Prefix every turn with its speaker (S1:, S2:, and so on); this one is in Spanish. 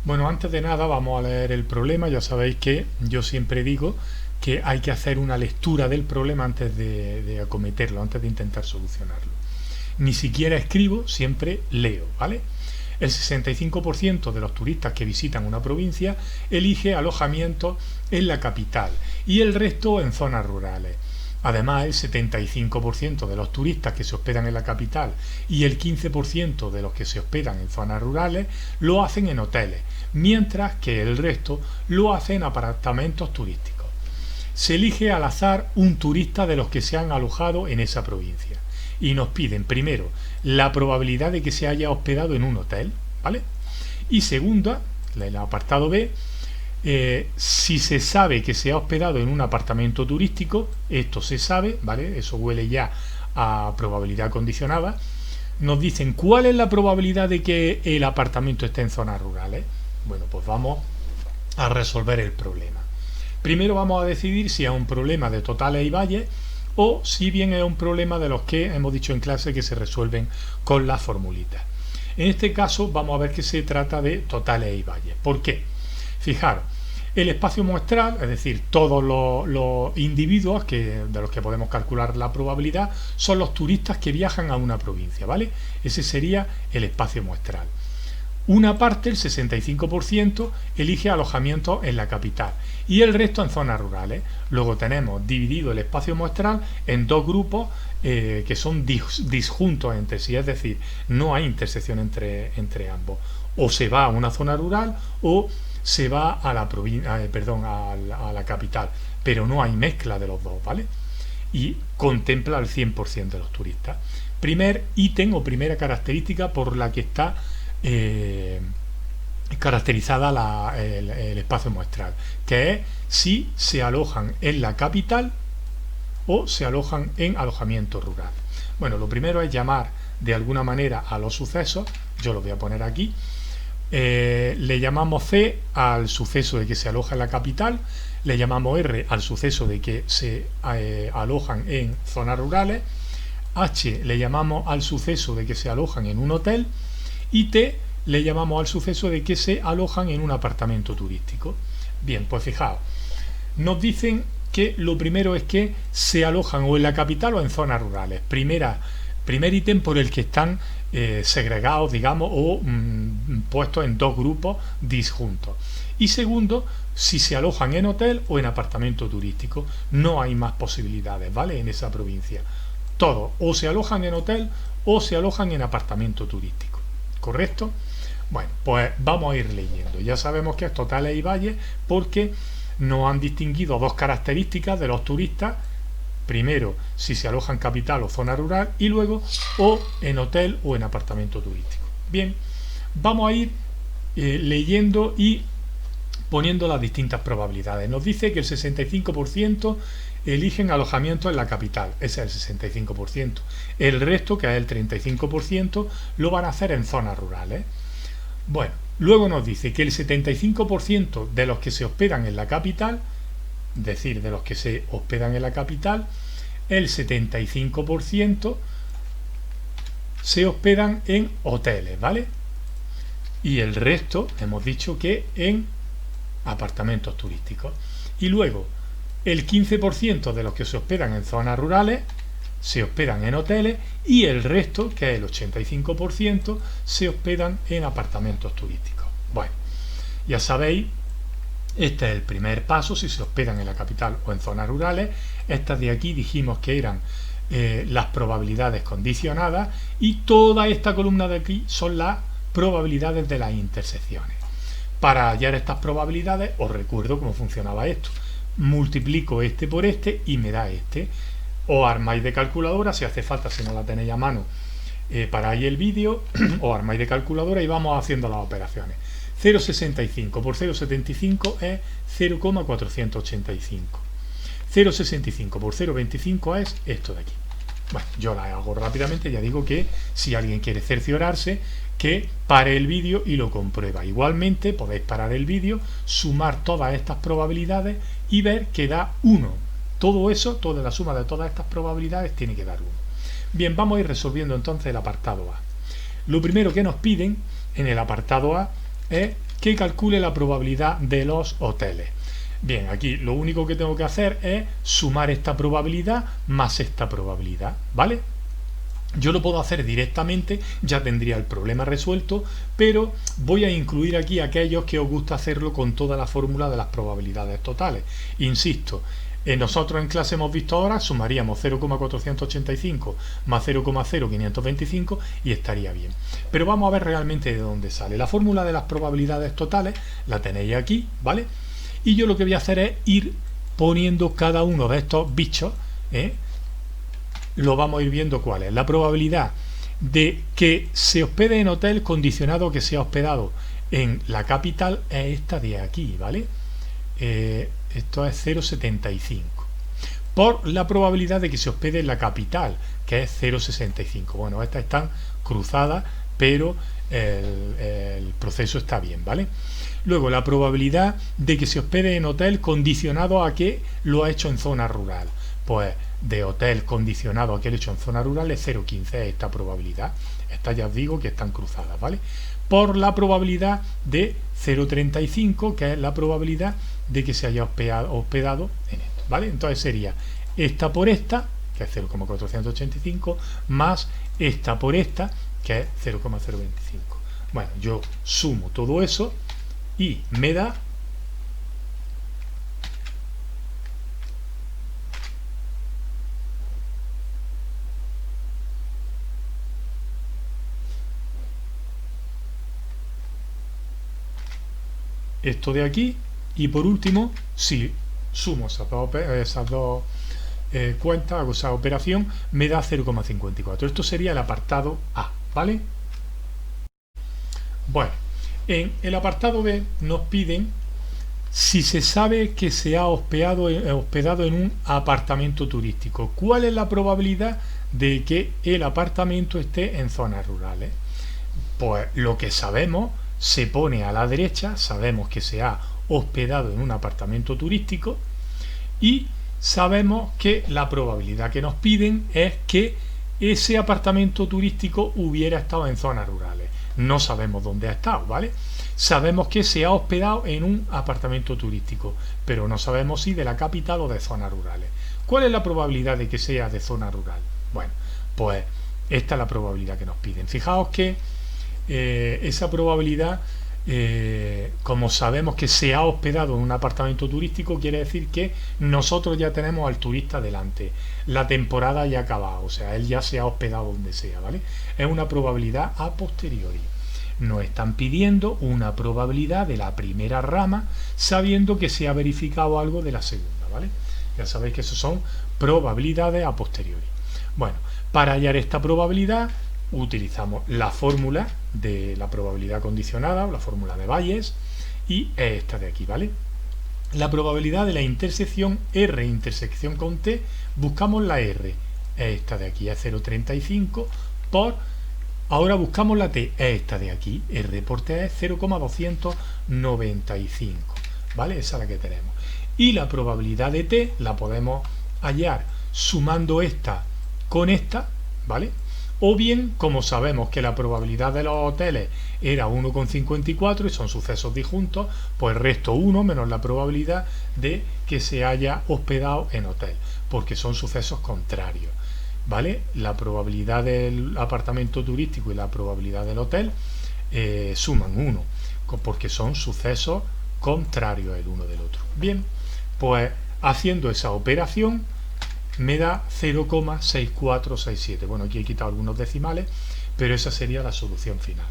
S1: Bueno, antes de nada vamos a leer el problema. Ya sabéis que yo siempre digo que hay que hacer una lectura del problema antes de acometerlo, antes de intentar solucionarlo. Ni siquiera escribo, siempre leo, ¿vale? El 65% de los turistas que visitan una provincia elige alojamiento en la capital y el resto en zonas rurales. Además, el 75% de los turistas que se hospedan en la capital y el 15% de los que se hospedan en zonas rurales lo hacen en hoteles, mientras que el resto lo hacen en apartamentos turísticos. Se elige al azar un turista de los que se han alojado en esa provincia y nos piden primero la probabilidad de que se haya hospedado en un hotel, ¿vale? Y segunda, el apartado B, si se sabe que se ha hospedado en un apartamento turístico, esto se sabe, ¿vale? Eso huele ya a probabilidad condicionada. Nos dicen cuál es la probabilidad de que el apartamento esté en zonas rurales. Bueno, pues vamos a resolver el problema. Primero vamos a decidir si es un problema de totales y valles o si bien es un problema de los que hemos dicho en clase que se resuelven con las formulitas. En este caso vamos a ver que se trata de totales y valles. ¿Por qué? Fijaros, el espacio muestral, es decir, todos los individuos de los que podemos calcular la probabilidad, son los turistas que viajan a una provincia, ¿vale? Ese sería el espacio muestral. Una parte, el 65%, elige alojamiento en la capital y el resto en zonas rurales. Luego tenemos dividido el espacio muestral en dos grupos que son disjuntos entre sí, es decir, no hay intersección entre ambos. O se va a una zona rural o se va a la a la capital, pero no hay mezcla de los dos, ¿vale? Y contempla al 100% de los turistas. Primer ítem o primera característica por la que está caracterizada el espacio muestral, que es si se alojan en la capital o se alojan en alojamiento rural. Bueno, lo primero es llamar de alguna manera a los sucesos. Yo lo voy a poner aquí. Le llamamos C al suceso de que se aloja en la capital, le llamamos R al suceso de que se alojan en zonas rurales, H le llamamos al suceso de que se alojan en un hotel y T le llamamos al suceso de que se alojan en un apartamento turístico. Bien, pues fijaos, nos dicen que lo primero es que se alojan o en la capital o en zonas rurales. Primer ítem por el que están segregados, digamos, o puestos en dos grupos disjuntos. Y segundo, si se alojan en hotel o en apartamento turístico. No hay más posibilidades, ¿vale? En esa provincia. Todos o se alojan en hotel o se alojan en apartamento turístico. ¿Correcto? Bueno, pues vamos a ir leyendo. Ya sabemos que es totales y valles porque nos han distinguido dos características de los turistas. Primero, si se aloja en capital o zona rural, y luego o en hotel o en apartamento turístico. Bien, vamos a ir leyendo y poniendo las distintas probabilidades. Nos dice que el 65% eligen alojamiento en la capital, ese es el 65%. El resto, que es el 35%, lo van a hacer en zonas rurales. Bueno, luego nos dice que el 75% de los que se hospedan en la capital, es decir, de los que se hospedan en la capital, el 75% se hospedan en hoteles, ¿vale? Y el resto, hemos dicho que en apartamentos turísticos. Y luego, el 15% de los que se hospedan en zonas rurales se hospedan en hoteles y el resto, que es el 85%, se hospedan en apartamentos turísticos. Bueno, ya sabéis, este es el primer paso, si se hospedan en la capital o en zonas rurales. Estas de aquí dijimos que eran las probabilidades condicionadas y toda esta columna de aquí son las probabilidades de las intersecciones. Para hallar estas probabilidades, os recuerdo cómo funcionaba esto. Multiplico este por este y me da este. O armáis de calculadora, si hace falta, si no la tenéis a mano, paráis el vídeo, o armáis de calculadora y vamos haciendo las operaciones. 0,65 por 0,75 es 0,485. 0,65 por 0,25 es esto de aquí. Bueno, yo la hago rápidamente. Ya digo que si alguien quiere cerciorarse, que pare el vídeo y lo comprueba. Igualmente podéis parar el vídeo, sumar todas estas probabilidades y ver que da 1. Todo eso, toda la suma de todas estas probabilidades tiene que dar 1. Bien, vamos a ir resolviendo entonces el apartado A. Lo primero que nos piden en el apartado A es que calcule la probabilidad de los hoteles. Bien, aquí lo único que tengo que hacer es sumar esta probabilidad más esta probabilidad, ¿vale? Yo lo puedo hacer directamente, ya tendría el problema resuelto, pero voy a incluir aquí aquellos que os gusta hacerlo con toda la fórmula de las probabilidades totales. Insisto, nosotros en clase hemos visto ahora, sumaríamos 0,485 más 0,0525 y estaría bien. Pero vamos a ver realmente de dónde sale. La fórmula de las probabilidades totales la tenéis aquí, ¿vale? Y yo lo que voy a hacer es ir poniendo cada uno de estos bichos, lo vamos a ir viendo cuál es. La probabilidad de que se hospede en hotel condicionado que sea hospedado en la capital es esta de aquí, ¿vale? Esto es 0,75 por la probabilidad de que se hospede en la capital, que es 0,65. Bueno, estas están cruzadas, pero el proceso está bien, ¿vale? Luego, la probabilidad de que se hospede en hotel condicionado a que lo ha hecho en zona rural. Pues de hotel condicionado a que lo ha hecho en zona rural es 0,15 esta probabilidad. Estas ya os digo que están cruzadas, ¿vale? Por la probabilidad de 0,35, que es la probabilidad de que se haya hospedado en esto, ¿vale? Entonces sería esta por esta, que es 0,485, más esta por esta, que es 0,025. Bueno, yo sumo todo eso y me da esto de aquí. Y por último, si sumo esas dos cuentas, hago esa operación, me da 0,54. Esto sería el apartado A, ¿vale? Bueno, en el apartado B nos piden si se sabe que se ha hospedado en un apartamento turístico. ¿Cuál es la probabilidad de que el apartamento esté en zonas rurales? Pues lo que sabemos se pone a la derecha, sabemos que se ha hospedado en un apartamento turístico y sabemos que la probabilidad que nos piden es que ese apartamento turístico hubiera estado en zonas rurales. No sabemos dónde ha estado, ¿vale? Sabemos que se ha hospedado en un apartamento turístico, pero no sabemos si de la capital o de zonas rurales. ¿Cuál es la probabilidad de que sea de zona rural? Bueno, pues esta es la probabilidad que nos piden. Fijaos que esa probabilidad, como sabemos que se ha hospedado en un apartamento turístico, quiere decir que nosotros ya tenemos al turista delante, la temporada ya ha acabado, o sea, él ya se ha hospedado donde sea, ¿vale? Es una probabilidad a posteriori. Nos están pidiendo una probabilidad de la primera rama, sabiendo que se ha verificado algo de la segunda, ¿vale? Ya sabéis que eso son probabilidades a posteriori. Bueno, para hallar esta probabilidad utilizamos la fórmula de la probabilidad condicionada, o la fórmula de Bayes, y esta de aquí, ¿vale? La probabilidad de la intersección R intersección con T, buscamos la R, esta de aquí es 0,35 por, ahora buscamos la T, esta de aquí, R por T es 0,295, ¿vale? Esa es la que tenemos. Y la probabilidad de T la podemos hallar sumando esta con esta, ¿vale? O bien, como sabemos que la probabilidad de los hoteles era 1,54 y son sucesos disjuntos, pues resto 1 menos la probabilidad de que se haya hospedado en hotel, porque son sucesos contrarios, ¿vale? La probabilidad del apartamento turístico y la probabilidad del hotel suman 1, porque son sucesos contrarios el uno del otro. Bien, pues haciendo esa operación me da 0,6467. Bueno, aquí he quitado algunos decimales, pero esa sería la solución final.